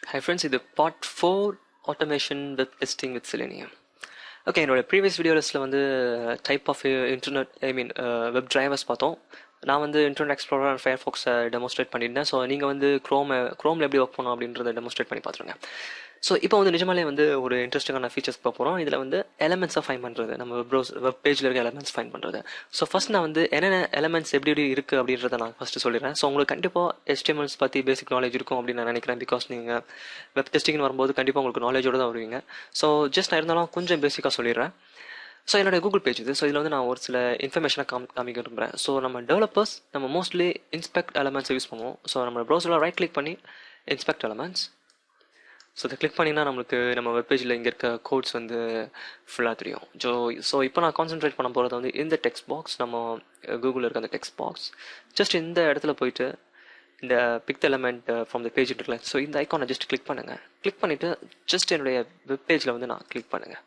Hi friends, இது part 4 automation web testing with Selenium. Okay, என்னோட previous video லிஸ்ட்டில் வந்து type of internet web drivers பார்த்தோம். நான் வந்து இன்டர்நெட் எக்ஸ்ப்ளோரர் அண்ட் ஃபயர்ஃபாக்ஸை டெமோஸ்ட்ரேட் பண்ணியிருந்தேன். ஸோ நீங்கள் வந்து க்ரோமில் எப்படி ஒர்க் பண்ணணும் அப்படின்றத டெமோஸ்ட்ரேட் பண்ணி பார்த்துருங்க. ஸோ இப்போ வந்து நிஜமாலே வந்து ஒரு இன்ட்ரெஸ்டிங்கான ஃபீச்சர்ஸ் பார்க்க போகிறோம். இதில் வந்து எலமெண்ட்ஸை ஃபைன் பண்ணுறது, நம்ம வெப் பேஜில் இருக்க எலமெண்ட்ஸ் ஃபைன் பண்ணுறது. ஸோ ஃபஸ்ட் நான் வந்து என்னென்ன எலமெண்ட்ஸ் எப்படி இருக்குது அப்படின்றத நான் ஃபஸ்ட்டு சொல்லிடுறேன். ஸோ உங்களுக்கு கண்டிப்பாக HTMLs பற்றி பேசிக் நாலேஜ் இருக்கும் அப்படின்னு நான் நினைக்கிறேன். பிகாஸ் நீங்கள் வெப் டெஸ்டிங்னு வரும்போது கண்டிப்பாக உங்களுக்கு நாலேஜோடு தான் வருவீங்க. ஸோ ஜஸ்ட் நான் இருந்தாலும் கொஞ்சம் பேசிக்காக சொல்லிடுறேன். ஸோ என்னோட கூகுள் பேஜ் இது. ஸோ இதில் வந்து நான் ஒரு சில இன்ஃபர்மேஷனை காமிக்க விரும்புகிறேன். ஸோ நம்ம டெவலப்பர்ஸ் நம்ம மோஸ்ட்லி இன்ஸ்பெக்ட் எலமெண்ட்ஸை யூஸ் பண்ணுவோம். ஸோ நம்ம ப்ரௌசரில் ரைட் கிளிக் பண்ணி இன்ஸ்பெக்ட் எலமெண்ட்ஸ். ஸோ இதை கிளிக் பண்ணிங்கன்னா நம்மளுக்கு நம்ம வெப்பேஜில் இங்கே இருக்க கோட்ஸ் வந்து ஃபுல்லாக தெரியும். ஸோ இப்போ நான் கான்சென்ட்ரேட் பண்ண போகிறது வந்து இந்த டெக்ஸ்ட் பாக்ஸ், நம்ம கூகுளில் இருக்க அந்த டெக்ஸ்ட் பாக்ஸ். ஜஸ்ட் இந்த இடத்துல போயிட்டு இந்த pick element from the page இருக்குல்ல, ஸோ இந்த ஐக்கானை ஜஸ்ட் கிளிக் பண்ணுங்கள். கிளிக் பண்ணிவிட்டு ஜஸ்ட் என்னுடைய வெப்பேஜில் வந்து நான் கிளிக் பண்ணுங்கள்.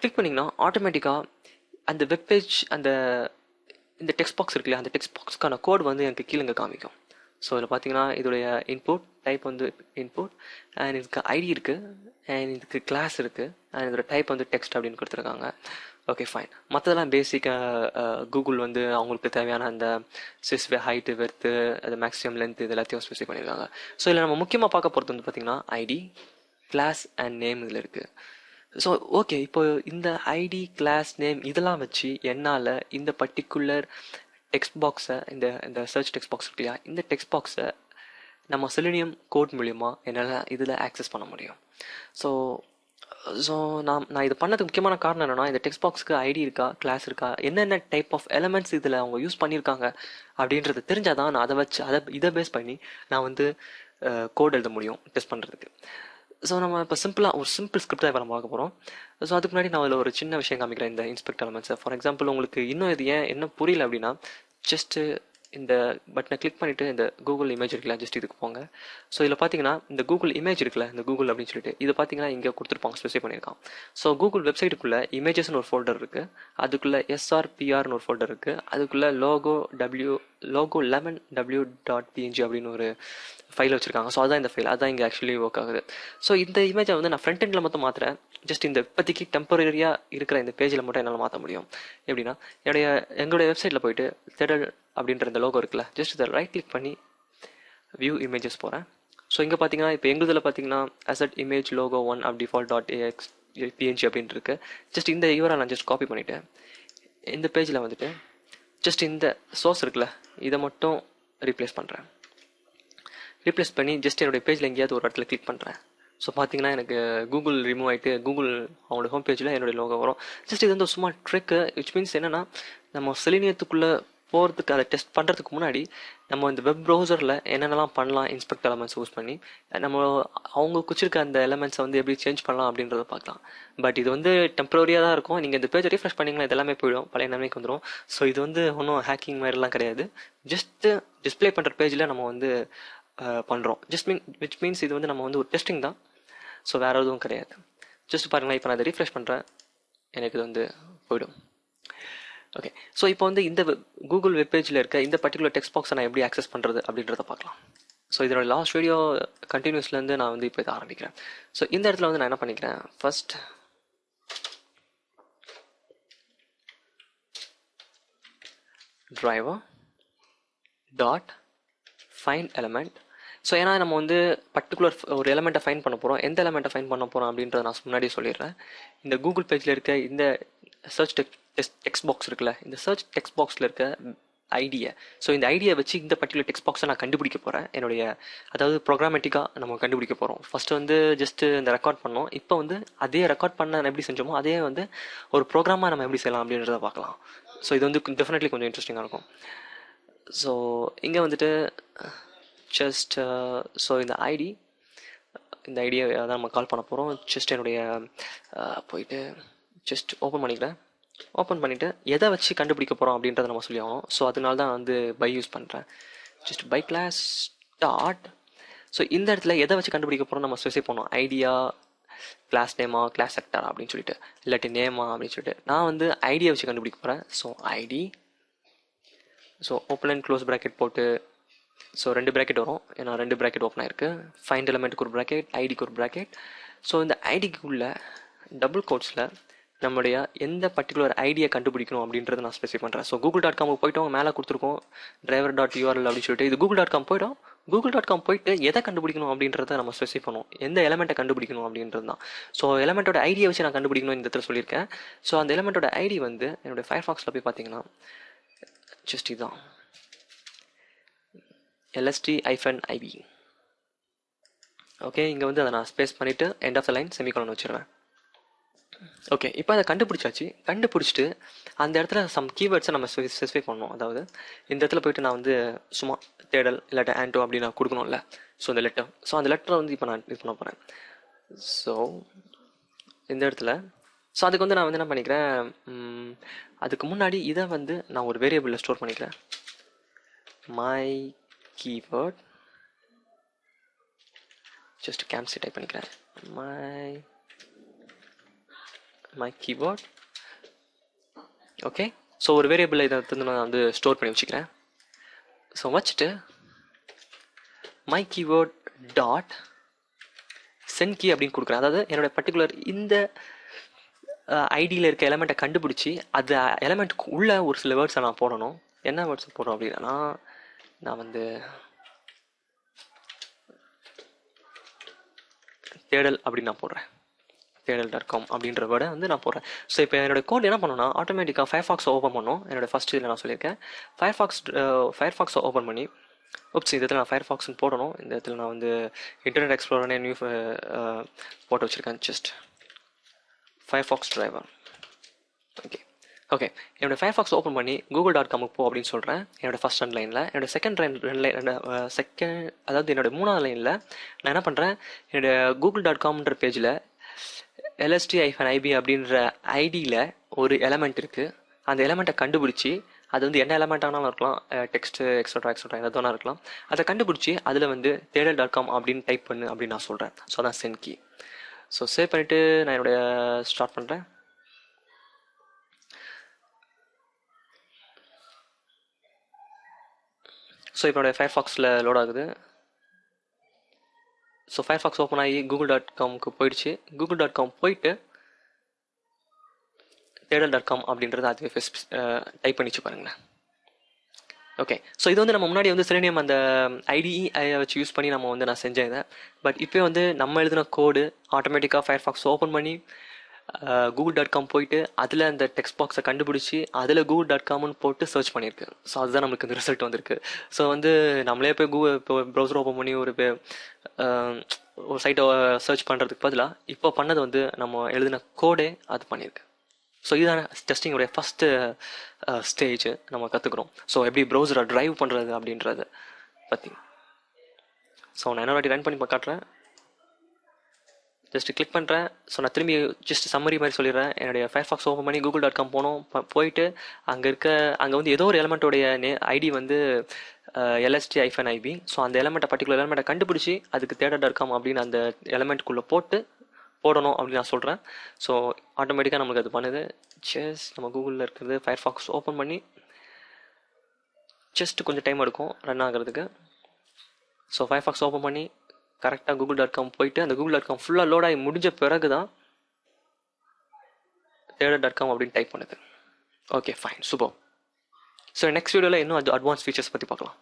கிளிக் பண்ணிங்கன்னா ஆட்டோமேட்டிக்காக அந்த வெப்பேஜ் இந்த டெக்ஸ்ட் பாக்ஸ் இருக்குல்ல, அந்த டெக்ஸ்ட் பாக்ஸ்க்கான கோட் வந்து எனக்கு கீழே இங்கே காமிக்கும். ஸோ இதில் பார்த்தீங்கன்னா இதோடைய இன்புட் டைப் வந்து இன்புட், அண்ட் இதுக்கு ஐடி இருக்குது, அண்ட் இதுக்கு கிளாஸ் இருக்குது, அண்ட் இதோட டைப் வந்து டெக்ஸ்ட் அப்படின்னு கொடுத்துருக்காங்க. Okay fine. மற்றதெல்லாம் பேசிக்காக கூகுள் வந்து அவங்களுக்கு தேவையான அந்த சிஸ்வே ஹைட்டு வெர்த்து அது மேக்ஸிமம் லென்த் இது எல்லாத்தையும் ஸ்பெசிஃபை பண்ணியிருக்காங்க. ஸோ இதில் நம்ம முக்கியமாக பார்க்க போகிறது வந்து பார்த்திங்கன்னா ஐடி, கிளாஸ் அண்ட் நேம் இதில் இருக்குது. ஸோ ஓகே, இப்போ இந்த ஐடி, கிளாஸ், நேம் இதெல்லாம் வச்சு என்னால் இந்த பர்டிகுலர் டெக்ஸ்ட் பாக்ஸை இந்த சர்ச் டெக்ஸ்ட் பாக்ஸ் இருக்கு இல்லையா, இந்த டெக்ஸ்ட் பாக்ஸை நம்ம செலினியம் கோட் மூலிமா என்னால் இதில் ஆக்சஸ் பண்ண முடியும். ஸோ நான் இது பண்ணதுக்கு முக்கியமான காரணம் என்னென்னா, இந்த டெக்ஸ்ட் பாக்ஸுக்கு ஐடி இருக்கா, கிளாஸ் இருக்கா, என்னென்ன டைப் ஆஃப் எலமெண்ட்ஸ் இதில் அவங்க யூஸ் பண்ணியிருக்காங்க அப்படின்றது தெரிஞ்சால் தான் நான் இதை பேஸ் பண்ணி நான் வந்து கோட் எழுத முடியும் டெஸ்ட் பண்ணுறதுக்கு. ஸோ நம்ம இப்போ ஒரு சிம்பிள் ஸ்கிரிப்ட் தான் இப்போ நம்ம பார்க்க போகிறோம். ஸோ அதுக்கு முன்னாடி நான் அதில் ஒரு சின்ன விஷயம் காமிக்கிறேன், இந்த இன்ஸ்பெக்ட் எலமெண்ட்ஸை. ஃபார் எக்ஸாம்பிள் உங்களுக்கு இன்னும் இது என்ன புரியல அப்படின்னா, ஜஸ்ட்டு இந்த பட்டனை கிளிக் பண்ணிவிட்டு இந்த கூகுள் இமேஜ் இருக்குல்ல, ஜஸ்ட் இதுக்கு போங்க. ஸோ இதில் பார்த்தீங்கன்னா இந்த கூகுள் இமேஜ் இருக்குல்ல, இந்த கூகுள் அப்படின்னு சொல்லிட்டு இது பார்த்தீங்கன்னா இங்கே கொடுத்துருப்பாங்க, ஸ்பெசிஃபை பண்ணியிருக்கான். ஸோ கூகுள் வெப்சைட்டுக்குள்ளே இமேஜஸ்னு ஒரு ஃபோல்டர் இருக்குது, அதுக்குள்ளே SRPRனு ஒரு ஃபோல்டர் இருக்குது, அதுக்குள்ளே logo lemon.w.png அப்படின்னு ஒரு ஃபைல் வச்சுருக்காங்க. ஸோ அதான் இந்த ஃபைல், அதான் இங்கே ஆக்சுவலி ஒர்க் ஆகுது. ஸோ இந்த இமேஜை வந்து நான் ஃப்ரண்ட் எண்டில் மட்டும் மாற்றுறேன். ஜஸ்ட் இந்த இப்போதைக்கு டெம்பரரியாக இருக்கிற இந்த பேஜில் மட்டும் என்னால் மாற்ற முடியும். எப்படின்னா எங்களுடைய வெப்சைட்டில் போயிட்டு தேடல் அப்படின்ற இந்த லோகோ இருக்குல்ல, ஜஸ்ட் இதை ரைட் கிளிக் பண்ணி வியூ இமேஜஸ் போகிறேன். ஸோ இங்கே பார்த்தீங்கன்னா இப்போ எங்களுதில் பார்த்தீங்கன்னா asset image logo 1 up default.png அப்படின்ட்டு இருக்கு. ஜஸ்ட் இந்த URL நான் ஜஸ்ட் காப்பி பண்ணிவிட்டு இந்த பேஜில் வந்துட்டு ஜஸ்ட் இந்த சோர்ஸ் இருக்குல்ல, இதை மட்டும் ரீப்ளேஸ் பண்ணுறேன். ரீப்ளேஸ் பண்ணி ஜஸ்ட் என்னுடைய பேஜில் எங்கேயாவது ஒரு இடத்துல கிளிக் பண்ணுறேன். ஸோ பார்த்தீங்கன்னா எனக்கு கூகுள் ரிமூவ் ஆகிட்டு கூகுள் அவங்களோட ஹோம் பேஜில் என்னுடைய லோகோ வரும். ஜஸ்ட் இது வந்து ஒரு சும்மா ட்ரிக்கு, விச் மீன்ஸ் என்னென்னா, நம்ம செலினியத்துக்குள்ளே போகிறதுக்கு அதை டெஸ்ட் பண்ணுறதுக்கு முன்னாடி நம்ம இந்த வெப் ப்ரௌசரில் என்னென்னலாம் பண்ணலாம் இன்ஸ்பெக்ட் எலமெண்ட்ஸ் யூஸ் பண்ணி நம்ம அவங்க குச்சிருக்க அந்த எலமெண்ட்ஸை வந்து எப்படி சேஞ்ச் பண்ணலாம் அப்படின்றத பார்க்கலாம். பட் இது வந்து டெம்பரரியாக தான் இருக்கும். நீங்கள் இந்த பேஜை ரீஃப்ரெஷ் பண்ணிங்கன்னா இது எல்லாமே போயிடும், பழைய நிலைமைக்கு வந்துடும். ஸோ இது வந்து ஒன்றும் ஹேக்கிங் மாதிரிலாம் கிடையாது. ஜஸ்ட்டு டிஸ்பிளே பண்ணுற பேஜில் நம்ம வந்து பண்ணுறோம். விச் மீன்ஸ் இது வந்து நம்ம வந்து ஒரு டெஸ்டிங் தான். ஸோ வேறு எதுவும் கிடையாது. ஜஸ்ட் பாருங்களேன், இப்போ நான் அதை ரீஃப்ரெஷ் பண்ணுறேன், எனக்கு இது வந்து போயிடும். ஓகே, ஸோ இப்போ வந்து இந்த கூகுள் வெப்பேஜில் இருக்க இந்த பர்டிகுலர் டெக்ஸ்ட் பாக்ஸை நான் எப்படி ஆக்சஸ் பண்ணுறது அப்படின்றத பார்க்கலாம். ஸோ இதோட லாஸ்ட் வீடியோ கண்டினியூஸ்லேருந்து நான் வந்து இப்போ இதை ஆரம்பிக்கிறேன். ஸோ இந்த இடத்துல வந்து நான் என்ன பண்ணிக்கிறேன், first driver dot find element. So ஏன்னா நம்ம வந்து பர்டிகுலர் ஒரு எலமெண்ட்டை ஃபைன் பண்ண போகிறோம். எந்த எலமெண்ட்டை ஃபைன் பண்ண போகிறோம் அப்படின்றத நான் முன்னாடியே சொல்லிடுறேன். இந்த கூகுள் பேஜில் இருக்க இந்த சர்ச் டெக்ஸ்ட் பாக்ஸ் இருக்குல்ல, இந்த சர்ச் டெக்ஸ்ட் பாக்ஸில் இருக்க ஐடியை, ஸோ இந்த ஐடியை வச்சு இந்த பர்டிகுலர் டெக்ஸ்ட் பாக்ஸை நான் கண்டுபிடிக்க போகிறேன். அதாவது ப்ரோக்ராமேட்டிக்காக நம்ம கண்டுபிடிக்க போகிறோம். ஃபஸ்ட்டு வந்து ஜஸ்ட்டு இந்த ரெக்கார்ட் பண்ணோம். இப்போ வந்து அதே ரெக்கார்ட் பண்ண எப்படி செஞ்சோமோ அதே வந்து ஒரு ப்ரோக்ராமாக நம்ம எப்படி செய்யலாம் அப்படின்றத பார்க்கலாம். ஸோ இது வந்து டெஃபினெட்லி கொஞ்சம் இன்ட்ரெஸ்டிங்காக இருக்கும். ஸோ இங்கே வந்துட்டு ஜஸ்ட் ஸோ இந்த ஐடியை தான் நம்ம கால் பண்ண போகிறோம். ஜஸ்ட் என்னுடைய போயிட்டு ஜஸ்ட் ஓப்பன் பண்ணிக்கிறேன். ஓப்பன் பண்ணிவிட்டு எதை வச்சு கண்டுபிடிக்க போகிறோம் அப்படின்றத நம்ம சொல்லி ஆகணும். ஸோ அதனால தான் வந்து பை யூஸ் பண்ணுறேன். Just by class dot. So இந்த இடத்துல எதை வச்சு கண்டுபிடிக்க போகிறோம் நம்ம ஸ்பெசிஃபை பண்ணோம். ஐடியா, கிளாஸ் நேமா, கிளாஸ் செக்டாரா அப்படின்னு சொல்லிட்டு, இல்லாட்டி நேமா அப்படின்னு சொல்லிட்டு நான் வந்து ஐடியை வச்சு கண்டுபிடிக்க போகிறேன். So ID, so open and close bracket போட்டு ஸோ 2 ப்ராக்கெட் வரும், ஏன்னா 2 ப்ராக்கெட் ஓப்பன் ஆயிருக்கு. ஃபைண்ட் எலமெண்ட்டுக்கு ஒரு ப்ராக்கெட், ஐடிக்கு ஒரு ப்ராக்கெட். ஸோ இந்த ஐடிக்குள்ள டபுள் கோட்ஸில் நம்முடைய எந்த பர்டிகுலர் ஐடியை கண்டுபிடிக்கணும் அப்படின்றத நான் ஸ்பெசிஃபை பண்ணுறேன். ஸோ google.com போய்ட்டோம், மேலே கொடுத்துருக்கோம் driver.url அப்படின்னு சொல்லிட்டு. இது google.com போய்ட்டோம். google.com போயிட்டு எதை கண்டுபிடிக்கணும் அப்படின்றத நம்ம ஸ்பெசிஃபை பண்ணுவோம், எந்த எலமெண்ட்டை கண்டுபிடிக்கணும் அப்படின்றது தான். ஸோ எலமெண்ட்டோட ஐடியை வச்சு நான் கண்டுபிடிக்கணும் இந்த இடத்துல சொல்லியிருக்கேன். ஸோ அந்த எலமெண்ட்டோட ஐடி வந்து என்னுடைய ஃபயர்ஃபாக்ஸில் போய் பார்த்தீங்கன்னா ஜஸ்ட் இதுதான், lst-ib. ஓகே, இங்கே வந்து அதை நான் ஸ்பேஸ் பண்ணிவிட்டு end of the line semicolon வச்சுருவேன். ஓகே, இப்போ அதை கண்டுபிடிச்சாச்சு. கண்டுபிடிச்சிட்டு அந்த இடத்துல சம் கீவேர்ட்ஸை நம்ம ஸ்பெசிஃபை பண்ணணும். அதாவது இந்த இடத்துல போயிட்டு நான் வந்து சும்மா தேடல் இல்லாட்ட ஆண்டோ அப்படின்னு நான் கொடுக்கணும்ல. ஸோ இந்த லெட்டர், ஸோ அந்த லெட்டரை வந்து இப்போ நான் இது பண்ண போகிறேன். ஸோ இந்த இடத்துல ஸோ அதுக்கு வந்து நான் வந்து என்ன பண்ணிக்கிறேன், அதுக்கு முன்னாடி இதை வந்து நான் ஒரு வேரியபிளில் ஸ்டோர் பண்ணிக்கிறேன். மை கீவேர்ட் ஜஸ்ட் கேம்சி டைப் பண்ணிக்கிறேன். My keyword. ஓகே, ஸோ ஒரு வேரியபிள் இதை வந்து நான் வந்து ஸ்டோர் பண்ணி வச்சுக்கிறேன். ஸோ வச்சுட்டு my keyword dot send key அப்படின்னு கொடுக்குறேன். அதாவது என்னோடய பர்டிகுலர் இந்த ஐடியில் இருக்க எலமெண்ட்டை கண்டுபிடிச்சி அது எலமெண்ட்டுக்கு உள்ள ஒரு சில வேர்ட்ஸை நான் போடணும். என்ன வேர்ட்ஸ் போடுறோம் அப்படின்னா, நான் வந்து தேடல் அப்படின்னு நான் போடுறேன். தேடல்.com அப்படின்ற வேர்டை வந்து நான் போடுறேன். ஸோ இப்போ என்னோடய கோட் என்ன பண்ணணும்னா, ஆட்டோமேட்டிக்காக ஃபயர்ஃபாக்ஸை ஓப்பன் பண்ணணும். என்னோடய ஃபஸ்ட் இதில் நான் சொல்லியிருக்கேன், ஃபயர்ஃபாக்ஸை ஓப்பன் பண்ணி இந்த இடத்துல நான் ஃபயர்ஃபாக்ஸ்னு போடணும். இந்த இடத்துல நான் வந்து இன்டர்நெட் எக்ஸ்ப்ளோரர்னே நியூ போட்டு வச்சுருக்கேன். Just Firefox driver. ஓகே, என்னோடய ஃபயர்ஃபாக்ஸ் ஓப்பன் பண்ணி google.com போ அப்படின்னு சொல்கிறேன். என்னோடய ஃபஸ்ட் ரெண்டு லைனில். என்னோடய செகண்ட் அதாவது என்னோடய 3வது லைனில் நான் என்ன பண்ணுறேன், என்னோடய google.comன்ற பேஜில் lst-ib அப்படின்ற ஐடியில் ஒரு எலமெண்ட் இருக்குது. அந்த எலமெண்ட்டை கண்டுபிடிச்சி, அது வந்து என்ன எலமெண்ட் ஆனாலும் இருக்கலாம், டெக்ஸ்ட்டு எக்ஸட்ரா எது வேணா இருக்கலாம், அதை கண்டுபிடிச்சி அதில் வந்து தேடல்.com அப்படின்னு டைப் பண்ணு அப்படின்னு நான் சொல்கிறேன். ஸோ அதான் சென்ட் கீ. ஸோ சேவ் பண்ணிவிட்டு நான் என்னுடைய ஸ்டார்ட் பண்ணுறேன். ஸோ இப்போ என்னுடைய ஃபயர்ஃபாக்ஸில் லோட் ஆகுது. ஸோ ஃபயர்ஃபாக்ஸ் ஓப்பன் ஆகி google.comக்கு போயிடுச்சு. google.com போயிட்டு தேடல்.com அப்படின்றது அதுவே டைப் பண்ணிச்சு பாருங்களேன். ஓகே, ஸோ இது வந்து நம்ம முன்னாடி வந்து செலினியம் அந்த ஐடிஐ வச்சு யூஸ் பண்ணி நம்ம வந்து நான் செஞ்சேன் இதை. பட் இப்போ வந்து நம்ம எழுதின கோடு ஆட்டோமேட்டிக்காக ஃபயர்ஃபாக்ஸ் ஓப்பன் பண்ணி google.com போயிட்டு அதில் அந்த டெக்ஸ்ட் பாக்ஸை கண்டுபிடிச்சி அதில் google.comனு போட்டு சர்ச் பண்ணியிருக்கு. ஸோ அதுதான் நம்மளுக்கு இந்த ரிசல்ட் வந்திருக்கு. ஸோ வந்து நம்மளே போய் இப்போ ப்ரௌசர் ஓப்பன் பண்ணி ஒரு சைட்டை சர்ச் பண்ணுறதுக்கு பதிலாக இப்போ பண்ணது வந்து நம்ம எழுதின கோடே அது பண்ணியிருக்கு. ஸோ இதுதான டெஸ்டிங்கோடைய ஃபஸ்ட்டு ஸ்டேஜ் நம்ம கற்றுக்குறோம். ஸோ எப்படி ப்ரௌசரை ட்ரைவ் பண்ணுறது அப்படின்றது பற்றி. ஸோ நான் என்ன வாட்டி ரன் பண்ணி காட்டுறேன். ஜஸ்ட் கிளிக் பண்ணுறேன். ஸோ நான் திரும்பி ஜஸ்ட் சம்மரி மாதிரி சொல்லிடுறேன். என்னுடைய ஃபயர்ஃபாக்ஸ் ஓப்பன் பண்ணி google.com போனோம். போயிட்டு அங்கே வந்து ஏதோ ஒரு எலமெண்ட்டோடைய ஐடி வந்து lst-ib. ஸோ அந்த பர்டிகுலர் எலமெண்ட்டை கண்டுபிடிச்சி அதுக்கு தேடல்.com அப்படின்னு அந்த எலமெண்ட்டுக்குள்ளே போடணும் அப்படின்னு நான் சொல்கிறேன். ஸோ ஆட்டோமேட்டிக்காக நம்மளுக்கு அது பண்ணுது. நம்ம கூகுளில் இருக்கிறது ஃபயர்ஃபாக்ஸ் ஓப்பன் பண்ணி ஜஸ்ட் கொஞ்சம் டைம் எடுக்கும் ரன் ஆகிறதுக்கு. ஸோ ஃபயர்ஃபாக்ஸ் ஓப்பன் பண்ணி கரெக்டாக google.com போயிட்டு அந்த google.com ஃபுல்லாக லோட் ஆகி முடிஞ்ச பிறகு தான் தேடல்.com அப்படின்னு டைப் பண்ணுது. Okay, fine, super. So next வீடியோவில் இன்னும் அட்வான்ஸ் ஃபீச்சர்ஸ் பற்றி பார்க்கலாம்.